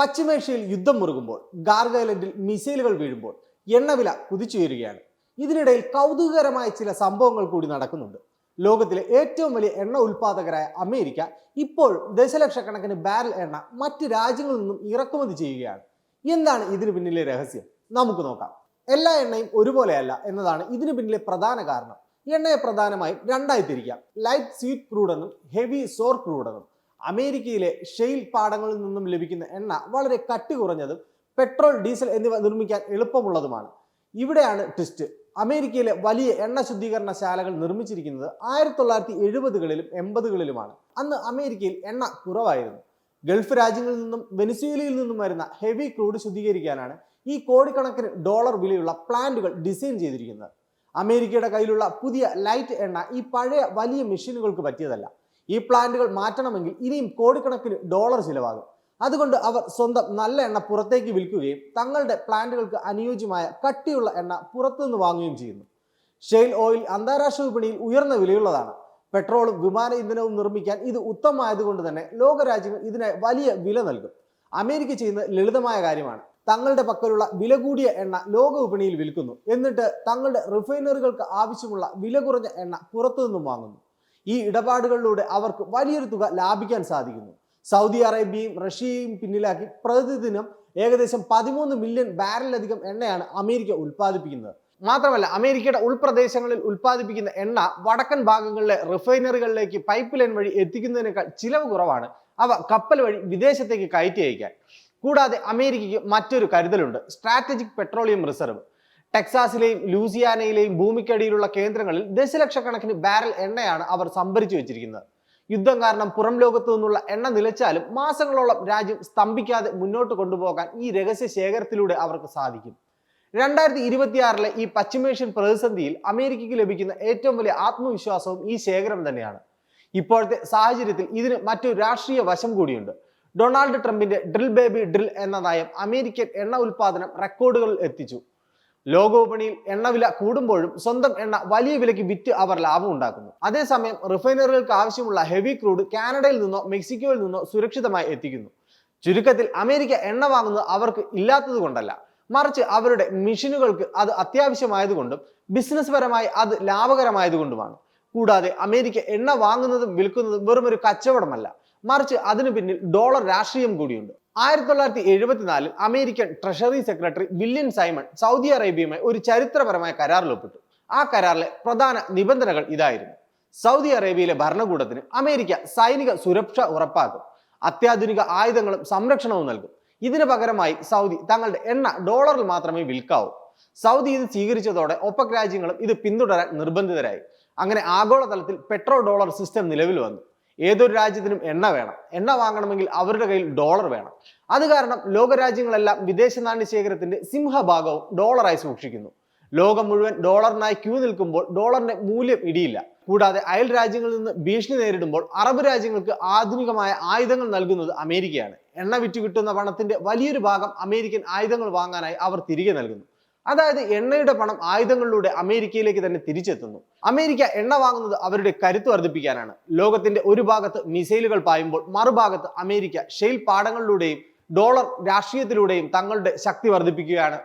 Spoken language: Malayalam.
പശ്ചിമേഷ്യയിൽ യുദ്ധം മുറുകുമ്പോൾ, ഗാർഗൈലൻഡിൽ മിസൈലുകൾ വീഴുമ്പോൾ എണ്ണവില കുതിച്ചുയരുകയാണ്. ഇതിനിടയിൽ കൗതുകകരമായ ചില സംഭവങ്ങൾ കൂടി നടക്കുന്നുണ്ട്. ലോകത്തിലെ ഏറ്റവും വലിയ എണ്ണ ഉൽപ്പാദകരായ അമേരിക്ക ഇപ്പോൾ ദശലക്ഷക്കണക്കിന് ബാരൽ എണ്ണ മറ്റ് രാജ്യങ്ങളിൽ നിന്നും ഇറക്കുമതി ചെയ്യുകയാണ്. എന്താണ് ഇതിന് പിന്നിലെ രഹസ്യം? നമുക്ക് നോക്കാം. എല്ലാ എണ്ണയും ഒരുപോലെയല്ല എന്നതാണ് ഇതിന് പിന്നിലെ പ്രധാന കാരണം. എണ്ണയെ പ്രധാനമായും രണ്ടായി തിരിക്കാം: ലൈറ്റ് സ്വീറ്റ് ക്രൂഡ് എന്നും ഹെവി സോർ ക്രൂഡ് എന്നും. അമേരിക്കയിലെ ഷെയിൽ പാടങ്ങളിൽ നിന്നും ലഭിക്കുന്ന എണ്ണ വളരെ കട്ടി കുറഞ്ഞതും പെട്രോൾ, ഡീസൽ എന്നിവ നിർമ്മിക്കാൻ എളുപ്പമുള്ളതുമാണ്. ഇവിടെയാണ് ട്വിസ്റ്റ്. അമേരിക്കയിലെ വലിയ എണ്ണ ശുദ്ധീകരണശാലകൾ നിർമ്മിച്ചിരിക്കുന്നത് 1970കളിലും 80കളിലുമാണ്. അന്ന് അമേരിക്കയിൽ എണ്ണ കുറവായിരുന്നു. ഗൾഫ് രാജ്യങ്ങളിൽ നിന്നും വെനിസ്വേലയിൽ നിന്നും വരുന്ന ഹെവി ക്രൂഡ് ശുദ്ധീകരിക്കാനാണ് ഈ കോടിക്കണക്കിന് ഡോളർ വിലയുള്ള പ്ലാന്റുകൾ ഡിസൈൻ ചെയ്തിരിക്കുന്നത്. അമേരിക്കയുടെ കയ്യിലുള്ള പുതിയ ലൈറ്റ് എണ്ണ ഈ പഴയ വലിയ മെഷീനുകൾക്ക് പറ്റിയതല്ല. ഈ പ്ലാന്റുകൾ മാറ്റണമെങ്കിൽ ഇനിയും കോടിക്കണക്കിന് ഡോളർ ചിലവാകും. അതുകൊണ്ട് അവർ സ്വന്തം നല്ല എണ്ണ പുറത്തേക്ക് വിൽക്കുകയും തങ്ങളുടെ പ്ലാന്റുകൾക്ക് അനുയോജ്യമായ കട്ടിയുള്ള എണ്ണ പുറത്തുനിന്ന് വാങ്ങുകയും ചെയ്യുന്നു. ഷെയിൽ ഓയിൽ അന്താരാഷ്ട്ര വിപണിയിൽ ഉയർന്ന വിലയുള്ളതാണ്. പെട്രോളും വിമാന ഇന്ധനവും നിർമ്മിക്കാൻ ഇത് ഉത്തമമായതുകൊണ്ട് തന്നെ ലോകരാജ്യങ്ങൾ ഇതിനെ വലിയ വില നൽകും. അമേരിക്ക ചെയ്യുന്നത് ലളിതമായ കാര്യമാണ്. തങ്ങളുടെ പക്കലുള്ള വില കൂടിയ എണ്ണ ലോക വിപണിയിൽ വിൽക്കുന്നു. എന്നിട്ട് തങ്ങളുടെ റിഫൈനറികൾക്ക് ആവശ്യമുള്ള വില കുറഞ്ഞ എണ്ണ പുറത്തുനിന്നും വാങ്ങുന്നു. ഈ ഇടപാടുകളിലൂടെ അവർക്ക് വലിയൊരു തുക ലാഭിക്കാൻ സാധിക്കുന്നു. സൗദി അറേബ്യയും റഷ്യയും പിന്നിലാക്കി പ്രതിദിനം ഏകദേശം 13 മില്യൺ ബാരലിലധികം എണ്ണയാണ് അമേരിക്ക ഉൽപ്പാദിപ്പിക്കുന്നത്. മാത്രമല്ല, അമേരിക്കയുടെ ഉൾപ്രദേശങ്ങളിൽ ഉൽപ്പാദിപ്പിക്കുന്ന എണ്ണ വടക്കൻ ഭാഗങ്ങളിലെ റിഫൈനറികളിലേക്ക് പൈപ്പ് ലൈൻ വഴി എത്തിക്കുന്നതിനേക്കാൾ ചിലവ് കുറവാണ് അവ കപ്പൽ വഴി വിദേശത്തേക്ക് കയറ്റി അയക്കാൻ. കൂടാതെ അമേരിക്കയ്ക്ക് മറ്റൊരു കരുതലുണ്ട്: സ്ട്രാറ്റജിക് പെട്രോളിയം റിസർവ്. ടെക്സാസിലെയും ലൂസിയാനയിലെയും ഭൂമിക്കടിയിലുള്ള കേന്ദ്രങ്ങളിൽ ദശലക്ഷക്കണക്കിന് ബാരൽ എണ്ണയാണ് അവർ സംഭരിച്ചു വെച്ചിരിക്കുന്നത്. യുദ്ധം കാരണം പുറം ലോകത്തു നിന്നുള്ള എണ്ണ നിലച്ചാലും മാസങ്ങളോളം രാജ്യം സ്തംഭിക്കാതെ മുന്നോട്ട് കൊണ്ടുപോകാൻ ഈ രഹസ്യ ശേഖരത്തിലൂടെ അവർക്ക് സാധിക്കും. 2026 ഈ പശ്ചിമേഷ്യൻ പ്രതിസന്ധിയിൽ അമേരിക്കയ്ക്ക് ലഭിക്കുന്ന ഏറ്റവും വലിയ ആത്മവിശ്വാസവും ഈ ശേഖരം തന്നെയാണ്. ഇപ്പോഴത്തെ സാഹചര്യത്തിൽ ഇതിന് മറ്റൊരു രാഷ്ട്രീയ വശം കൂടിയുണ്ട്. ഡൊണാൾഡ് ട്രംപിന്റെ ഡ്രിൽ ബേബി ഡ്രിൽ എന്ന നയം അമേരിക്കൻ എണ്ണ ഉൽപാദനം റെക്കോർഡുകളിൽ എത്തിച്ചു. ലോക വിപണിയിൽ എണ്ണവില കൂടുമ്പോഴും സ്വന്തം എണ്ണ വലിയ വിലയ്ക്ക് വിറ്റ് അവർ ലാഭം ഉണ്ടാക്കുന്നു. അതേസമയം റിഫൈനറികൾക്ക് ആവശ്യമുള്ള ഹെവി ക്രൂഡ് കാനഡയിൽ നിന്നോ മെക്സിക്കോയിൽ നിന്നോ സുരക്ഷിതമായി എത്തിക്കുന്നു. ചുരുക്കത്തിൽ അമേരിക്ക എണ്ണ വാങ്ങുന്നത് അവർക്ക് ഇല്ലാത്തത് കൊണ്ടല്ല, മറിച്ച് അവരുടെ മെഷീനുകൾക്ക് അത് അത്യാവശ്യമായതുകൊണ്ടും ബിസിനസ് പരമായി അത് ലാഭകരമായതുകൊണ്ടുമാണ്. കൂടാതെ അമേരിക്ക എണ്ണ വാങ്ങുന്നതും വിൽക്കുന്നതും വെറുമൊരു കച്ചവടമല്ല, മറിച്ച് അതിനു പിന്നിൽ ഡോളർ രാഷ്ട്രീയം കൂടിയുണ്ട്. 1974 American treasury secretary William Simon Saudi അറേബ്യയുമായി ഒരു ചരിത്രപരമായ കരാറിൽ ഒപ്പിട്ടു. ആ കരാറിലെ പ്രധാന നിബന്ധനകൾ ഇതായിരുന്നു: സൗദി അറേബ്യയിലെ ഭരണകൂടത്തിന് അമേരിക്ക സൈനിക സുരക്ഷ ഉറപ്പാക്കും, അത്യാധുനിക ആയുധങ്ങളും സംരക്ഷണവും നൽകും. ഇതിന് പകരമായി സൗദി തങ്ങളുടെ എണ്ണ ഡോളറിൽ മാത്രമേ വിൽക്കാവൂ. സൗദി ഇത് സ്വീകരിച്ചതോടെ ഒപെക് രാജ്യങ്ങളും ഇത് പിന്തുടരാൻ നിർബന്ധിതരായി. അങ്ങനെ ആഗോളതലത്തിൽ പെട്രോ ഡോളർ സിസ്റ്റം നിലവിൽ വന്നു. ഏതൊരു രാജ്യത്തിനും എണ്ണ വേണം. എണ്ണ വാങ്ങണമെങ്കിൽ അവരുടെ കയ്യിൽ ഡോളർ വേണം. അത് കാരണം ലോകരാജ്യങ്ങളെല്ലാം വിദേശ നാണ്യ ശേഖരത്തിന്റെ സിംഹഭാഗവും ഡോളറായി സൂക്ഷിക്കുന്നു. ലോകം മുഴുവൻ ഡോളറിനായി ക്യൂ നിൽക്കുമ്പോൾ ഡോളറിന്റെ മൂല്യം ഇടിയില്ല. കൂടാതെ അയൽ രാജ്യങ്ങളിൽ നിന്ന് ഭീഷണി നേരിടുമ്പോൾ അറബ് രാജ്യങ്ങൾക്ക് ആധുനികമായ ആയുധങ്ങൾ നൽകുന്നത് അമേരിക്കയാണ്. എണ്ണ വിറ്റു കിട്ടുന്ന പണത്തിന്റെ വലിയൊരു ഭാഗം അമേരിക്കൻ ആയുധങ്ങൾ വാങ്ങാനായി അവർ തിരികെ നൽകുന്നു. അതായത് എണ്ണയുടെ പണം ആയുധങ്ങളിലൂടെ അമേരിക്കയിലേക്ക് തന്നെ തിരിച്ചെത്തുന്നു. അമേരിക്ക എണ്ണ വാങ്ങുന്നത് അവരുടെ കരുത്ത് വർദ്ധിപ്പിക്കാനാണ്. ലോകത്തിന്റെ ഒരു ഭാഗത്ത് മിസൈലുകൾ പായുമ്പോൾ മറുഭാഗത്ത് അമേരിക്ക ഷെയിൽ പാടങ്ങളിലൂടെയും ഡോളർ രാഷ്ട്രീയത്തിലൂടെയും തങ്ങളുടെ ശക്തി വർദ്ധിപ്പിക്കുകയാണ്.